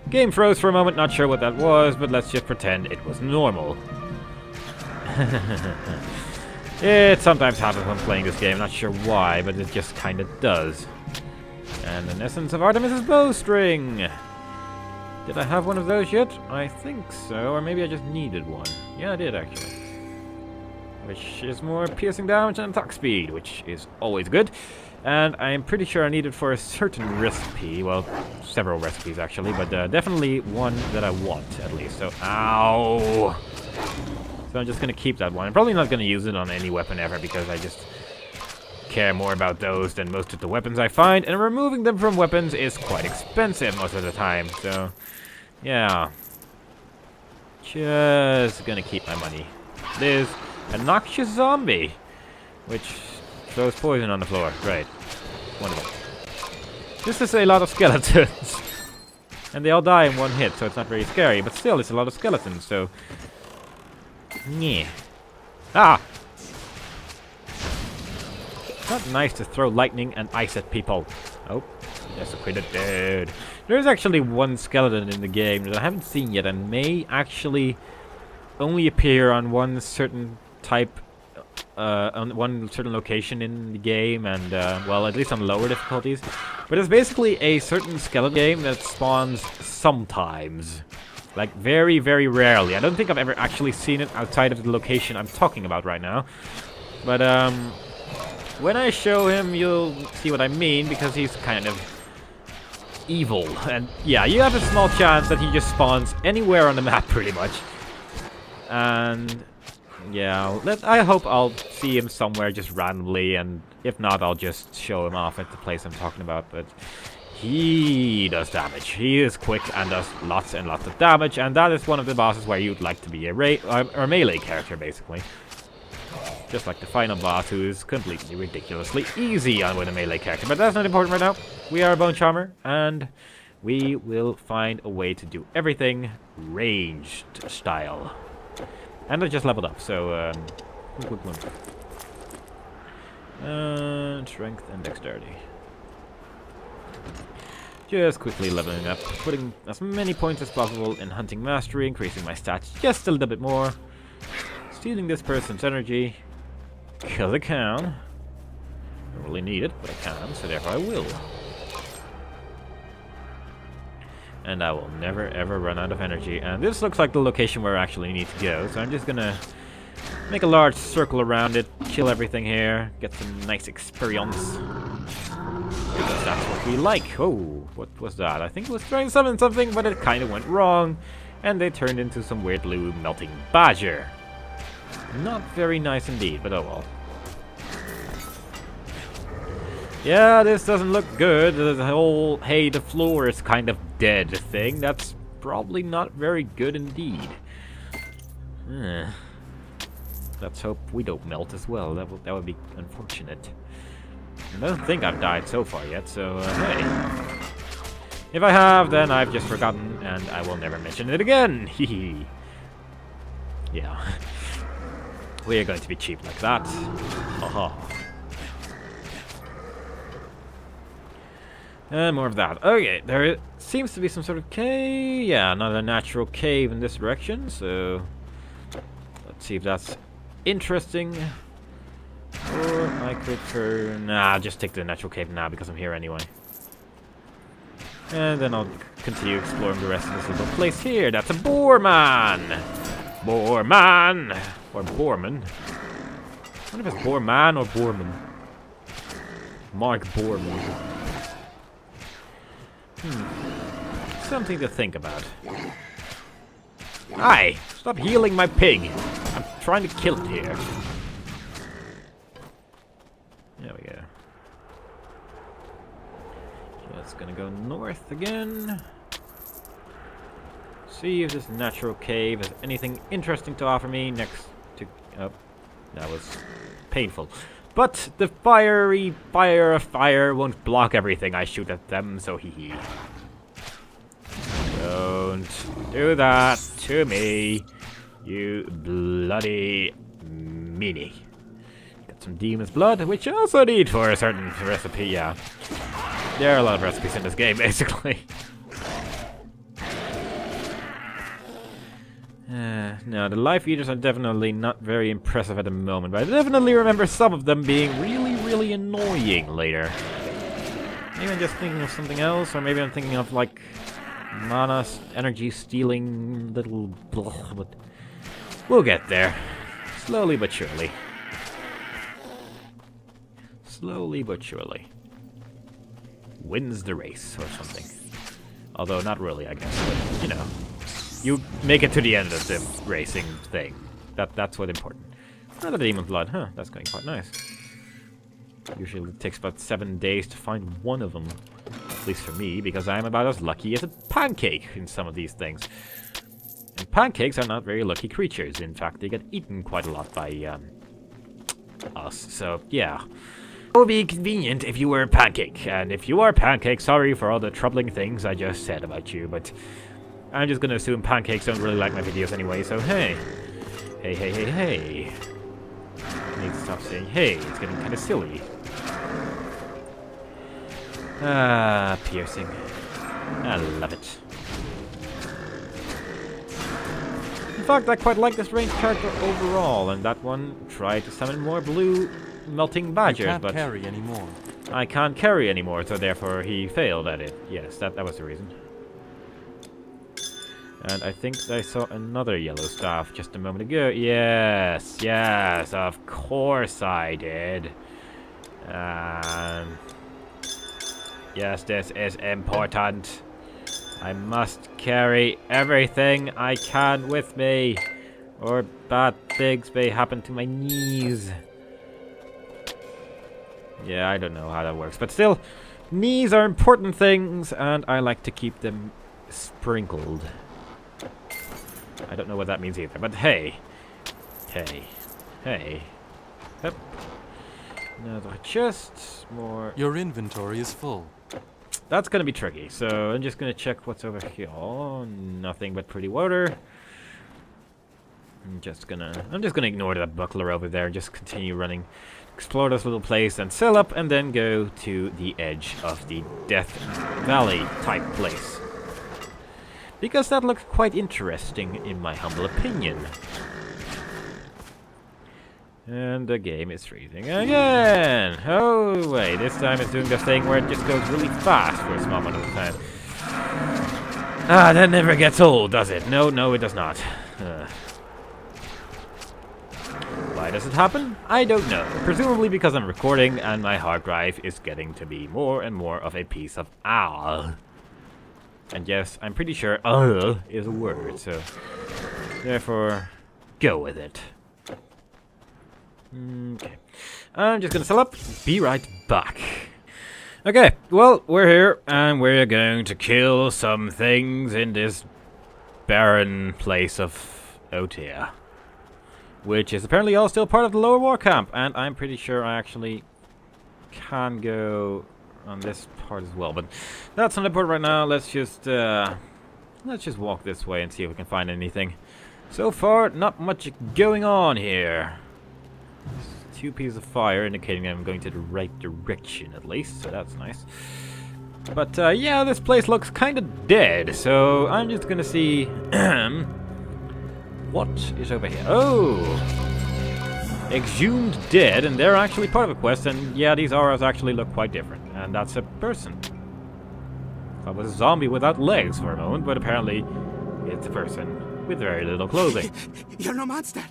Game froze for a moment, not sure what that was, but let's just pretend it was normal. It sometimes happens when playing this game, not sure why, but it just kinda does. And an essence of Artemis's bowstring! Did I have one of those yet? I think so, or maybe I just needed one. Yeah, I did actually. Which is more piercing damage and attack speed, which is always good. And I'm pretty sure I need it for a certain recipe, well, several recipes actually, but definitely one that I want at least, so ow! So I'm just gonna keep that one. I'm probably not gonna use it on any weapon ever because I just care more about those than most of the weapons I find, and removing them from weapons is quite expensive most of the time, so yeah. Just gonna keep my money. There's a noxious zombie, which throws poison on the floor. Great. Wonderful. This is a lot of skeletons. And they all die in one hit, so it's not very scary, but still it's a lot of skeletons, so yeah. Ah! It's not nice to throw lightning and ice at people. Oh, desecrated dude. There's actually one skeleton in the game that I haven't seen yet and may actually only appear on one certain type, on one certain location in the game, and well, at least on lower difficulties. But it's basically a certain skeleton game that spawns sometimes. Like, very, very rarely. I don't think I've ever actually seen it outside of the location I'm talking about right now. But, when I show him, you'll see what I mean, because he's kind of evil. And, yeah, you have a small chance that he just spawns anywhere on the map, pretty much. And, yeah, I hope I'll see him somewhere just randomly, and if not, I'll just show him off at the place I'm talking about, but he does damage. He is quick and does lots and lots of damage, and that is one of the bosses where you'd like to be a melee character, basically. Just like the final boss, who is completely ridiculously easy on with a melee character. But that's not important right now. We are a Bone Charmer, and we will find a way to do everything ranged style. And I just leveled up, so strength and dexterity. Just quickly leveling up, putting as many points as possible in hunting mastery, increasing my stats just a little bit more, stealing this person's energy, because I can. I don't really need it, but I can, so therefore I will. And I will never ever run out of energy. And this looks like the location where I actually need to go, so I'm just gonna make a large circle around it, kill everything here, get some nice experience. Because that's what we like. Oh, what was that? I think it was trying to summon something, but it kind of went wrong. And they turned into some weird blue melting badger. Not very nice indeed, but oh well. Yeah, this doesn't look good. The whole, hey, the floor is kind of dead thing. That's probably not very good indeed. Let's hope we don't melt as well. That would be unfortunate. I don't think I've died so far yet, so hey. If I have, then I've just forgotten, and I will never mention it again. Hehe. Yeah. We are going to be cheap like that. Haha. And more of that. Okay, there seems to be some sort of cave. Yeah, another natural cave in this direction, so let's see if that's interesting. Or I could turn... Nah, just take the natural cave now because I'm here anyway. And then I'll continue exploring the rest of this little place here. That's a boar man! Boar man! Or Boorman. I wonder if it's Boar man or Boorman. Mark Boorman. Something to think about. Hi! Stop healing my pig! I'm trying to kill it here. There we go. Just gonna go north again. See if this natural cave has anything interesting to offer me next to... Oh, that was painful. But the fiery fire won't block everything I shoot at them, so hee hee. Don't do that to me, you bloody meanie. Got some demon's blood, which I also need for a certain recipe, yeah. There are a lot of recipes in this game, basically. No, the Life Eaters are definitely not very impressive at the moment, but I definitely remember some of them being really, really annoying later. Maybe I'm just thinking of something else, or maybe I'm thinking of, like, mana energy stealing little blah, but we'll get there. Slowly but surely. Slowly but surely. Wins the race, or something. Although, not really, I guess, but, you know. You make it to the end of the racing thing. That's what's important. Another demon blood, huh? That's going quite nice. Usually it takes about 7 days to find one of them. At least for me, because I'm about as lucky as a pancake in some of these things. And pancakes are not very lucky creatures. In fact, they get eaten quite a lot by us. So, yeah. It would be convenient if you were a pancake. And if you are a pancake, sorry for all the troubling things I just said about you, but I'm just gonna assume pancakes don't really like my videos anyway, so hey. Hey. I need to stop saying hey, it's getting kinda silly. Ah, piercing. I love it. In fact, I quite like this ranged character overall, and that one tried to summon more blue melting badgers, can't but carry anymore. I can't carry anymore, so therefore he failed at it. Yes, that was the reason. And I think I saw another yellow staff just a moment ago. Yes, of course I did. Yes, this is important. I must carry everything I can with me, or bad things may happen to my knees. Yeah, I don't know how that works, but still, knees are important things, and I like to keep them sprinkled. I don't know what that means either, but hey. Yep. Another chest, more. Your inventory is full. That's gonna be tricky, so I'm just gonna check what's over here. Oh, nothing but pretty water. I'm just gonna ignore that buckler over there and just continue running. Explore this little place and sail up, and then go to the edge of the Death Valley type place. Because that looks quite interesting, in my humble opinion. And the game is freezing again! Oh, wait, this time it's doing the thing where it just goes really fast for a small amount of time. Ah, that never gets old, does it? No, it does not. Why does it happen? I don't know. Presumably because I'm recording and my hard drive is getting to be more and more of a piece of owl. And yes, I'm pretty sure is a word, so therefore, go with it. Okay. I'm just gonna sell up, be right back. Okay, well, we're here, and we're going to kill some things in this barren place of Otia. Which is apparently all still part of the lower war camp, and I'm pretty sure I actually can go on this part as well, but that's not important right now. Let's just walk this way and see if we can find anything. So far, not much going on here. Just 2 pieces of fire indicating I'm going to the right direction at least, so that's nice. But yeah, this place looks kind of dead, so I'm just gonna see what is over here. Oh! Exhumed dead, and they're actually part of a quest, and yeah, these auras actually look quite different. And that's a person. Thought it was a zombie without legs for a moment, but apparently it's a person with very little clothing. You're no monster!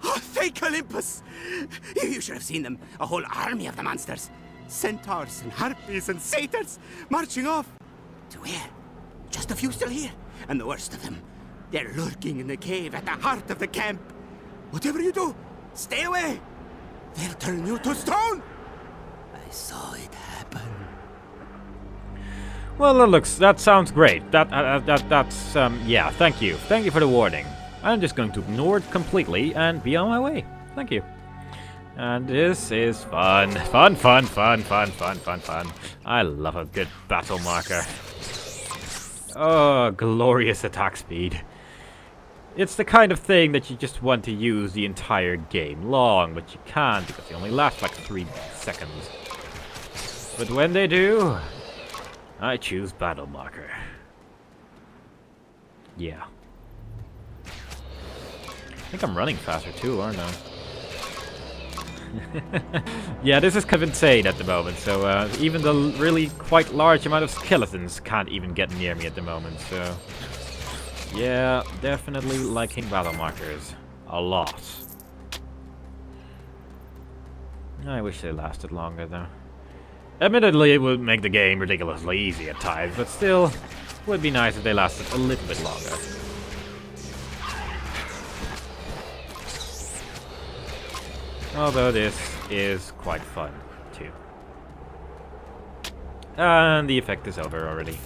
Oh, fake Olympus! You should have seen them. A whole army of the monsters. Centaurs and harpies and satyrs marching off. To where? Just a few still here. And the worst of them, they're lurking in the cave at the heart of the camp. Whatever you do, stay away. They'll turn you to stone. I saw it happen. Well, that sounds great. That's yeah, thank you. Thank you for the warning. I'm just going to ignore it completely and be on my way. Thank you. And this is fun. Fun. I love a good battle marker. Oh, glorious attack speed. It's the kind of thing that you just want to use the entire game long, but you can't because they only last like 3 seconds. But when they do, I choose battle marker. Yeah. think I'm running faster too, aren't I? Yeah, this is kind of insane at the moment, so even the really quite large amount of skeletons can't even get near me at the moment, so... Yeah, definitely liking battle markers. A lot. I wish they lasted longer, though. Admittedly, it would make the game ridiculously easy at times, but still, would be nice if they lasted a little bit longer. Although this is quite fun, too. And the effect is over already.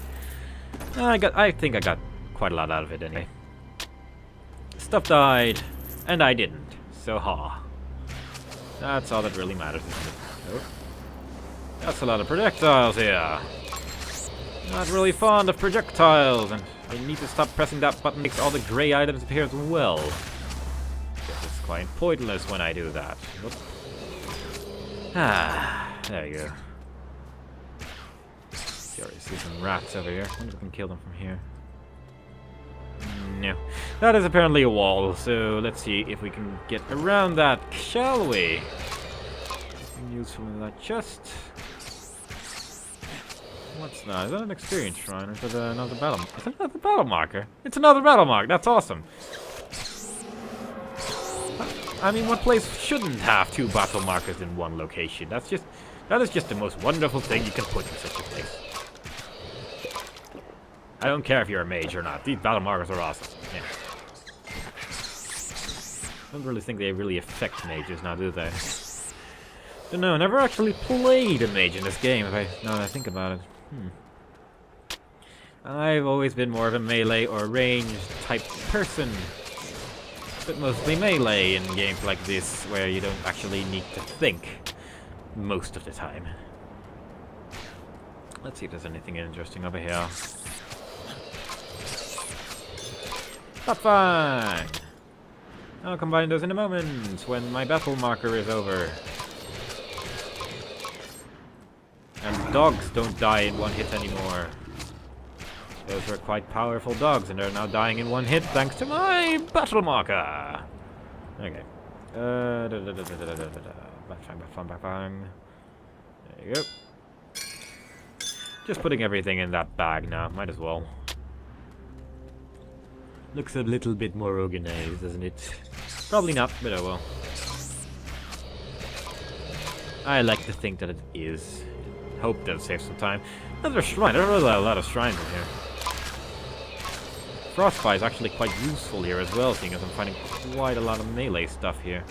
I think I got quite a lot out of it anyway. Stuff died, and I didn't, so ha. That's all that really matters, isn't it? Oh. That's a lot of projectiles here. Not really fond of projectiles, and I need to stop pressing that button makes all the grey items appear as well. It's quite pointless when I do that. Whoops. Ah, there you go. You already see some rats over here. I wonder if I can kill them from here. No. That is apparently a wall, so let's see if we can get around that, shall we? Anything useful in that chest? What's that? Is that an experience shrine, or is that another battle? Is that another battle marker? It's another battle mark. That's awesome. I mean, what place shouldn't have 2 battle markers in one location? That is just the most wonderful thing you can put in such a place. I don't care if you're a mage or not. These battle markers are awesome. Yeah. I don't really think they really affect mages now, do they? Don't know. Never actually played a mage in this game. Now that I think about it. I've always been more of a melee or ranged type person. But mostly melee in games like this, where you don't actually need to think most of the time. Let's see if there's anything interesting over here. Not fine! I'll combine those in a moment, when my battle marker is over. And dogs don't die in one hit anymore. Those were quite powerful dogs, and they're now dying in one hit thanks to my battle marker. Okay. Bang. There you go. Just putting everything in that bag now. Might as well. Looks a little bit more organized, doesn't it? Probably not, but oh well. I like to think that it is. Hope that saves some time. Another shrine. There's really a lot of shrines in here. Frostbite is actually quite useful here as well, seeing as I'm finding quite a lot of melee stuff here.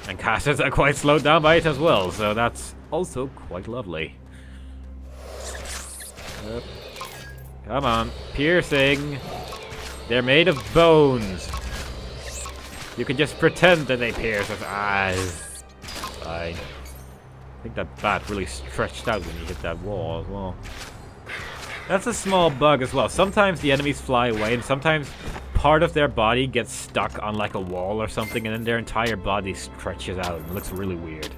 And casters are quite slowed down by it as well, so that's also quite lovely. Yep. Come on. Piercing. They're made of bones. You can just pretend that they pierce with eyes. Fine. I think that bat really stretched out when you hit that wall as well. That's a small bug as well. Sometimes the enemies fly away, and sometimes part of their body gets stuck on like a wall or something, and then their entire body stretches out. It looks really weird.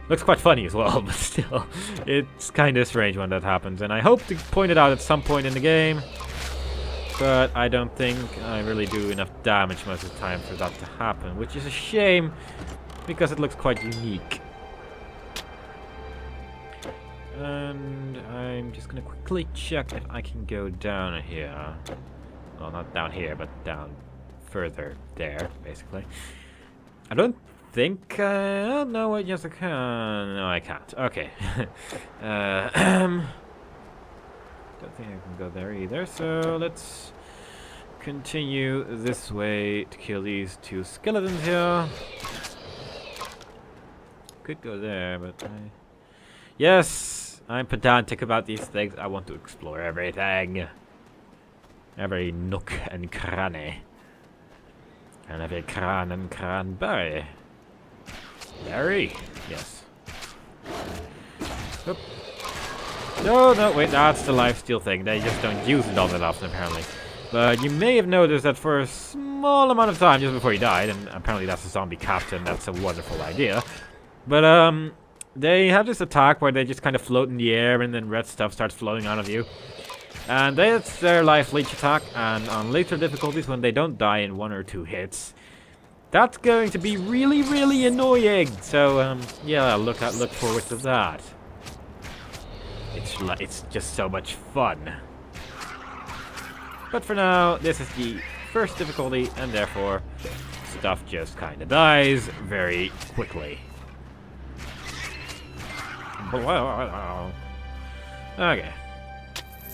Looks quite funny as well, but still, it's kind of strange when that happens. And I hope to point it out at some point in the game, but I don't think I really do enough damage most of the time for that to happen, which is a shame because it looks quite unique. And I'm just gonna quickly check if I can go down here. Well, not down here, but down further there, basically. I don't think, oh, no, yes I can. No, I can't. Okay. Don't think I can go there either, so let's continue this way to kill these 2 skeletons here. Could go there, but yes! I'm pedantic about these things. I want to explore everything. Every nook and cranny. And every cran and cranberry. Berry? Yes. Oop. No, wait, that's the lifesteal thing. They just don't use it all that often, apparently. But you may have noticed that for a small amount of time, just before he died, and apparently that's a zombie captain, that's a wonderful idea. But, they have this attack where they just kind of float in the air and then red stuff starts flowing out of you. And that's their life leech attack, and on later difficulties when they don't die in 1 or 2 hits, that's going to be really, really annoying. So yeah, look forward to that. It's just so much fun. But for now, this is the first difficulty, and therefore stuff just kind of dies very quickly. Okay.